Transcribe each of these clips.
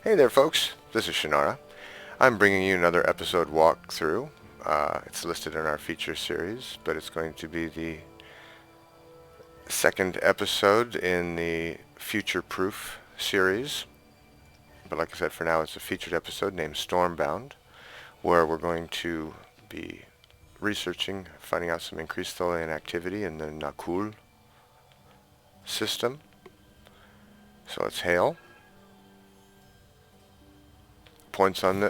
Hey there folks, this is Shannara. I'm bringing you another episode walkthrough. It's listed in our feature series, but it's going to be the second episode in the Future Proof series. But like I said, for now it's a featured episode named Stormbound, where we're going to be researching, finding out some increased Tholian activity in the Nakul system. So let's hail. Points on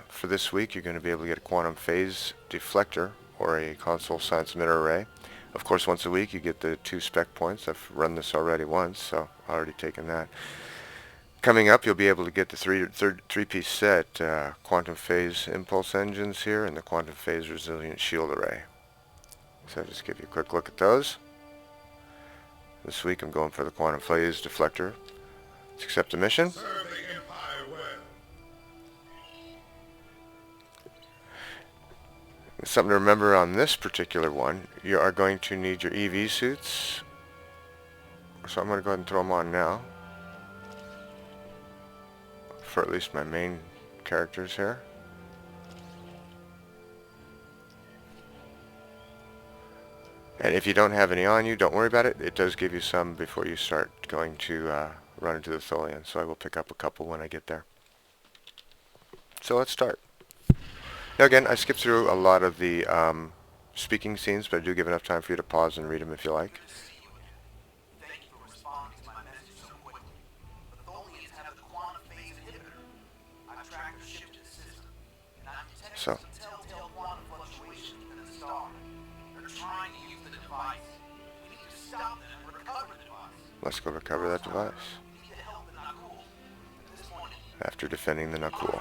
for this week, you're going to be able to get a quantum phase deflector or a console science emitter array. Of course, once a week you get the 2 spec points. I've run this already once, so I've already taken that. Coming up, you'll be able to get the three-piece set quantum phase impulse engines here and the quantum phase resilient shield array. So I'll just give you a quick look at those. This week I'm going for the quantum phase deflector. Let's accept the mission. Something to remember on this particular one, you are going to need your EV suits. So I'm going to go ahead and throw them on now. For at least my main characters here. And if you don't have any on you, don't worry about it. It does give you some before you start going to run into the Tholians. So I will pick up a couple when I get there. So let's start. Now again, I skipped through a lot of the speaking scenes, but I do give enough time for you to pause and read them if you like. Thank you for responding to my message so quickly. The Tholians have the quantum phase inhibitor. I've tracked their ship to the system, and I've detected some telltale quantum fluctuations within the star. They're trying to use the device. We need to stop them and recover the device. Let's go recover that device. We need to help the Nakul. At this point, after defending the Nakul.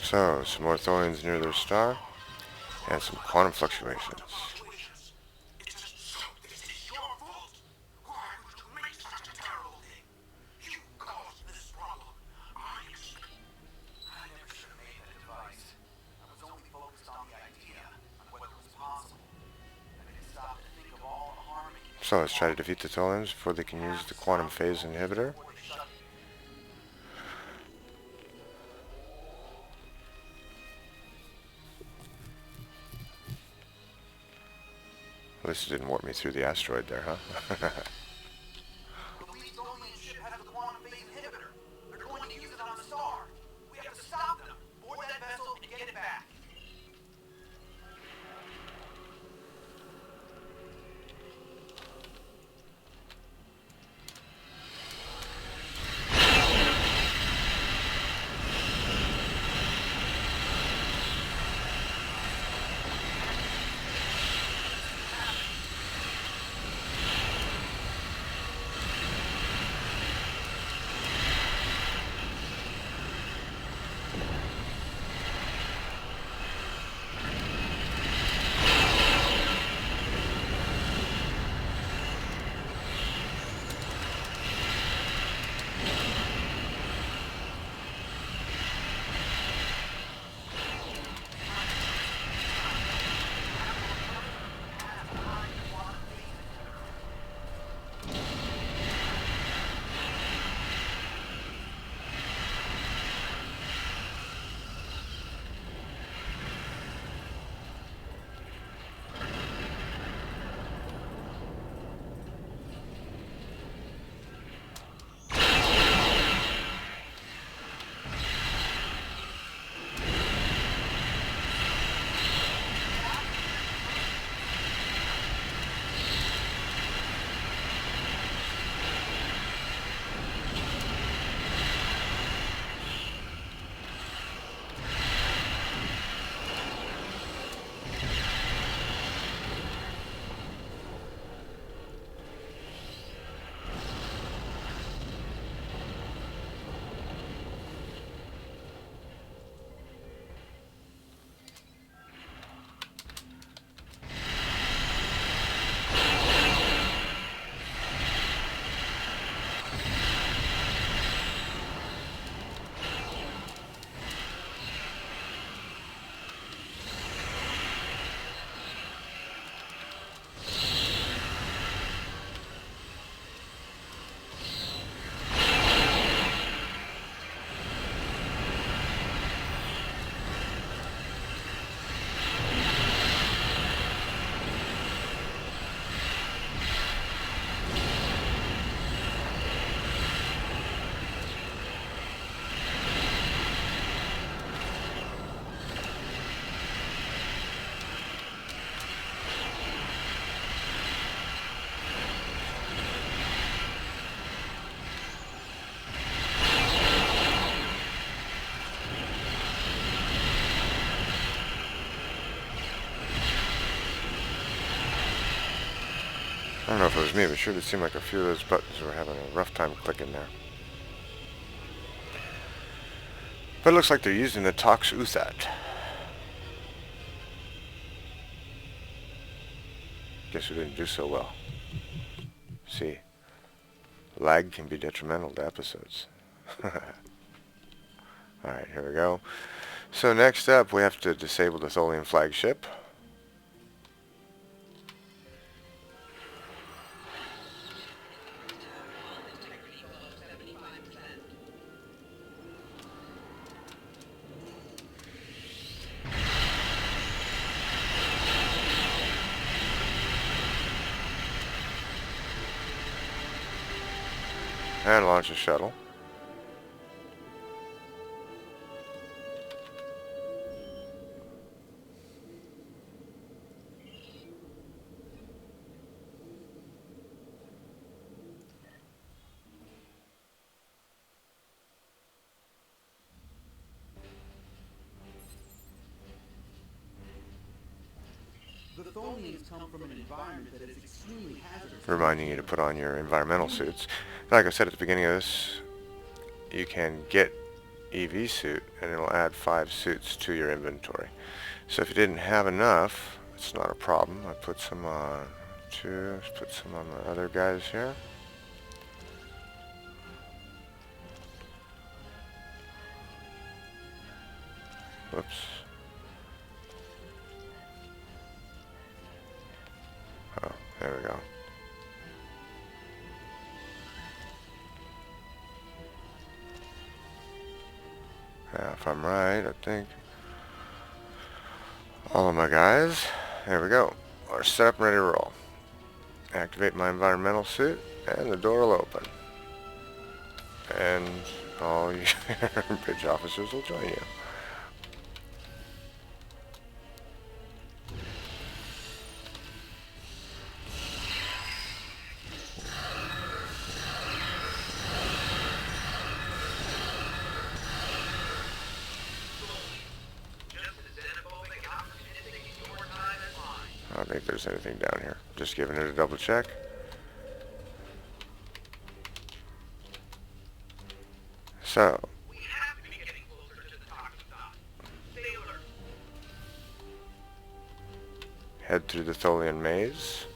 So, some more Tholians near their star, and some quantum fluctuations. So let's try to defeat the Tholians before they can use the quantum phase inhibitor. At least it didn't warp me through the asteroid there, huh? the lead Tholian ship has the quantum phase inhibitor. They're going to use it on the star. We have to stop them. Board that vessel and get it back. if it was me, but sure did seem like a few of those buttons were having a rough time clicking there. But it looks like they're using the Tox Uthat. Guess we didn't do so well. See, lag can be detrimental to episodes. Alright, here we go. So next up, we have to disable the Tholian flagship. And launch the shuttle. The Tholians come from an environment that is extremely hazardous. Reminding you to put on your environmental suits. Like I said at the beginning of this, you can get EV suit and it'll add 5 suits to your inventory. So if you didn't have enough, it's not a problem. I put some on too. Let's put some on the other guys here. Whoops. Oh, there we go. Now, if I'm right, I think all of my guys, there we go, are set up and ready to roll. Activate my environmental suit, and the door will open. And all you bridge officers will join you. I don't think there's anything down here. Just giving it a double check. So, We have to be getting closer to the Tox Uthat. Stay alert. head through the Tholian maze.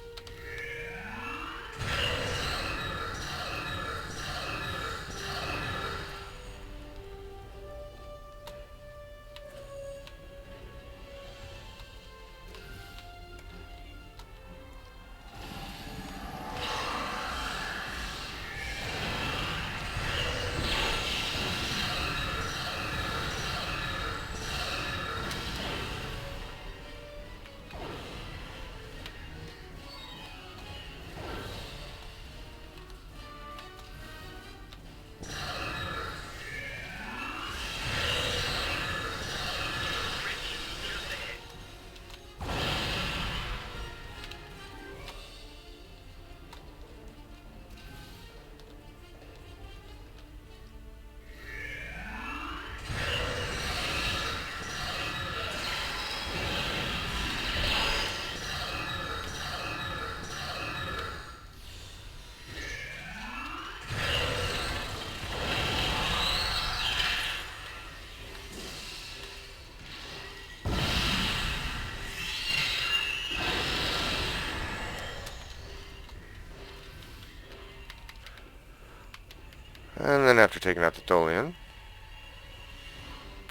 And then after taking out the Tholian,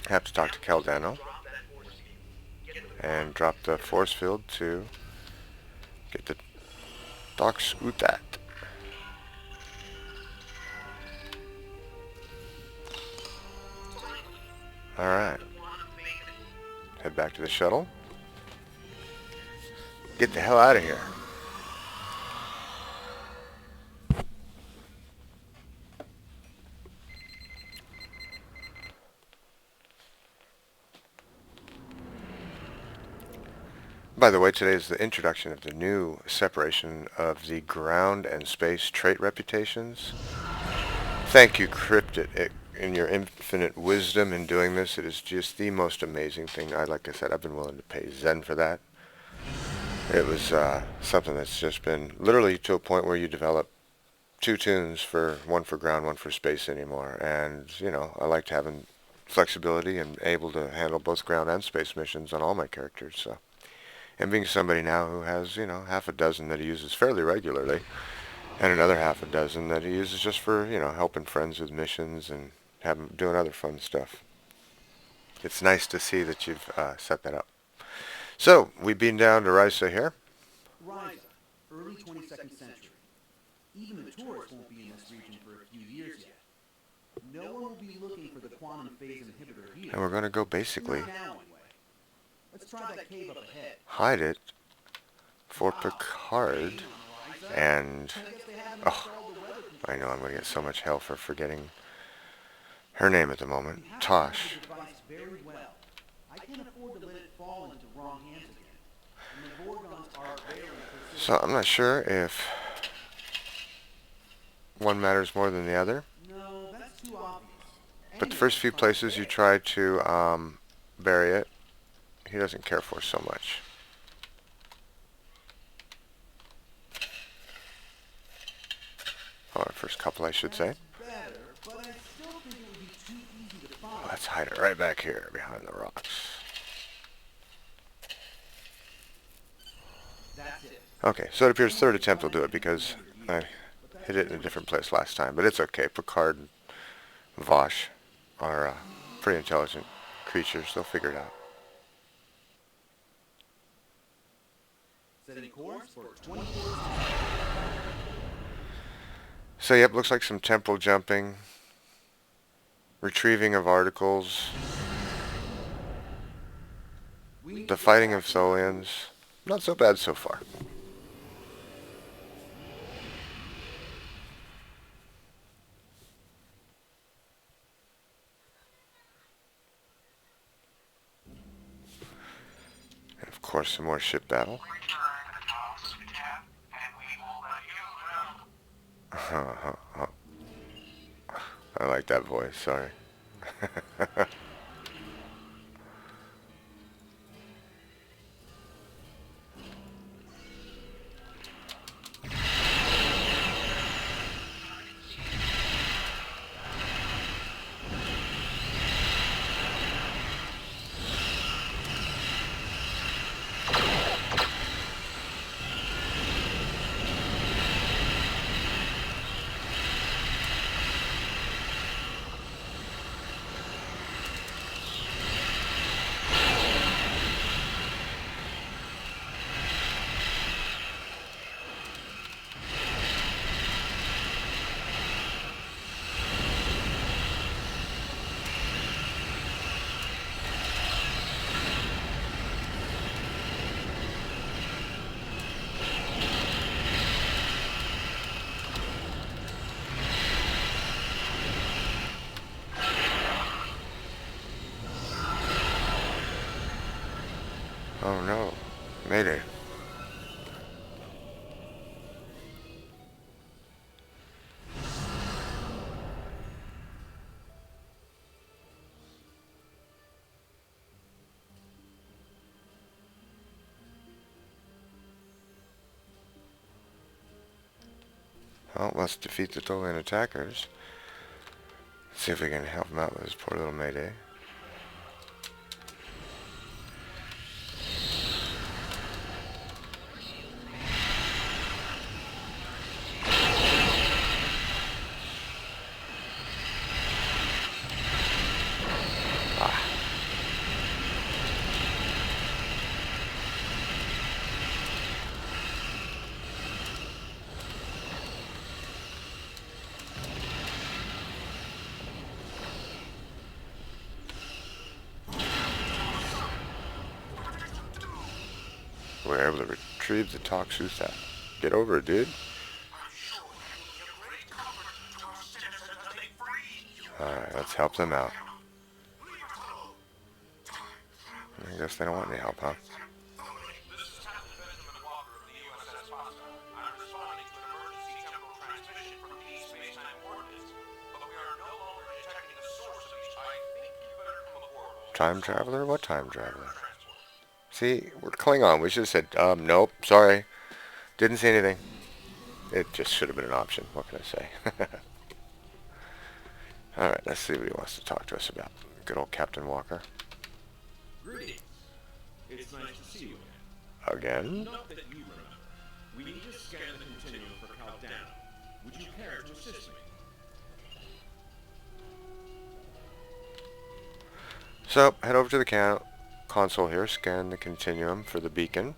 have to talk to Kal Dano and drop the force field to get the Tox Uthat. Alright. Head back to the shuttle. Get the hell out of here. By the way, today is the introduction of the new separation of the ground and space trait reputations. Thank you, Cryptid, in your infinite wisdom in doing this. It is just the most amazing thing. Like I said, I've been willing to pay Zen for that. It was something that's just been literally to a point where you develop two tunes for one for ground, one for space anymore. And, you know, I liked having flexibility and able to handle both ground and space missions on all my characters. So, and being somebody now who has, you know, half a dozen that he uses fairly regularly, and another half a dozen that he uses just for, you know, helping friends with missions and doing other fun stuff. It's nice to see that you've set that up. So, we've been down to Risa here. Ryza, early 22nd century. Even the tourists won't be in this region for a few years yet. No one will be looking for the quantum phase inhibitor here. And we're going to go basically Not now, anyway. Let's try that cave up ahead. hide it for Picard. And, oh, I know I'm going to get so much hell for forgetting her name at the moment. Tosh. Very well. I can't afford to let it fall into wrong hands again. And the Vorgons are very persistent. So I'm not sure if one matters more than the other. No, that's too obvious. But the first few places you try to bury it, he doesn't care for so much. Oh, first couple, I should say. Let's hide it right back here behind the rocks. Okay, so it appears third attempt will do it because I hit it in a different place last time. But it's okay. Picard and Vosh are pretty intelligent creatures. They'll figure it out. Setting course for 20. So, yep, looks like some temporal jumping. Retrieving of articles. The fighting of Tholians. Not so bad so far. And of course, some more ship battle. I like that voice, sorry. Oh no. Mayday. Well, let's defeat the Tholian attackers. See if we can help him out with his poor little Mayday. We're able to retrieve the Tox Uthat. Get over it, dude. Alright, let's help them out. I guess they don't want any help, huh? Time traveler? What time traveler? See, we're Klingon. We should have said, nope, sorry. Didn't see anything. It just should have been an option. What can I say? Alright, let's see what he wants to talk to us about. Good old Captain Walker. Greetings. It's nice to see you Again? Not that you remember. We need to scan the continuum for Kal Dano. Would you care to assist me? So, head over to the console here, scan the continuum for the beacon.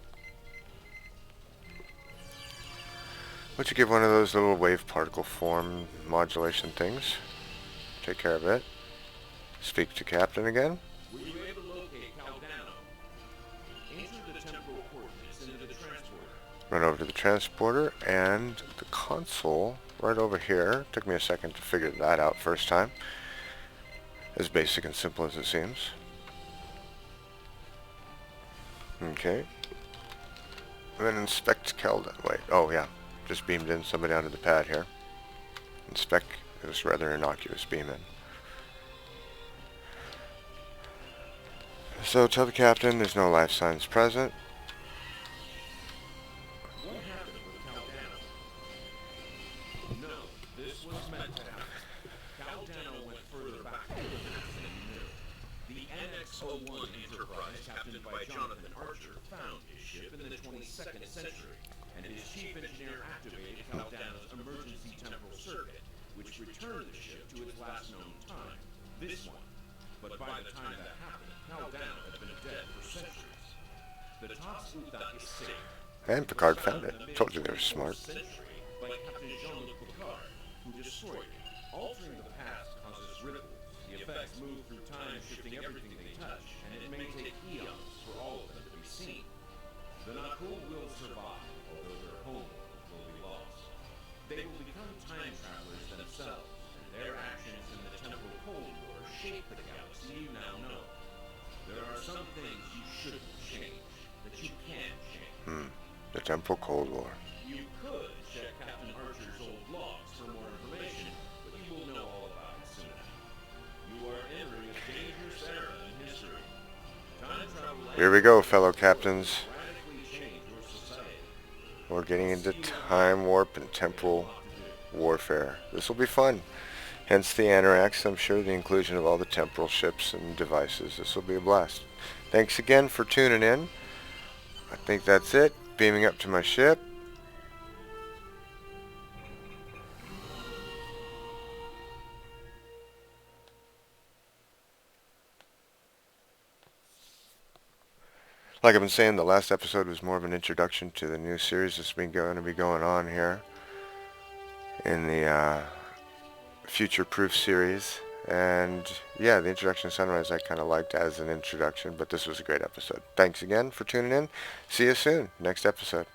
Which you give one of those little wave particle form modulation things. Take care of it. Speak to Captain again. Were you able to locate Kal Dano? Enter the temporal coordinates into the transporter. Run over to the transporter and the console right over here. Took me a second to figure that out first time. As basic and simple as it seems. Okay. And then inspect Kal Dano. Wait, oh yeah. Just beamed in somebody onto the pad here. Inspect is rather innocuous beam in. So tell the captain there's no life signs present. What happened with Kal Dano? No, this was meant to happen. Kal Dano went further back than you knew. The NX-01 Enterprise, captained by Jonathan Archer, found his ship in the 22nd century, and his chief engineer activated Kal Dano's emergency temporal circuit, which returned the ship to its last known time, this one. But by the time that happened, Kal Dano had been dead for centuries. The Tox Uthat is safe. And Picard found it. Told you they were smart. By Captain Jean-Luc Picard, who destroyed it. Altering the past causes ripples. The effects move through time, shifting everything they touch, and it may take eons for all of them to be seen. The Nakul will survive, although their homeworld will be lost. They will become time travelers themselves, and their actions in the temporal Cold War shape the galaxy you now know. There are some things you shouldn't change, that you can change. The temporal Cold War. You could check Captain Archer's old logs for more information, but you will know all about it soon enough. You are entering a dangerous era in history. Time travel Here we go, fellow captains. radically change your society. We're getting into time warp and temporal warfare. This will be fun. Hence the Anorax. I'm sure the inclusion of all the temporal ships and devices. This will be a blast. Thanks again for tuning in. I think that's it. Beaming up to my ship. Like I've been saying, the last episode was more of an introduction to the new series that's been going to be going on here in the Future Proof series. And yeah, the introduction to Sunrise I kind of liked as an introduction, but this was a great episode. Thanks again for tuning in. See you soon. Next episode.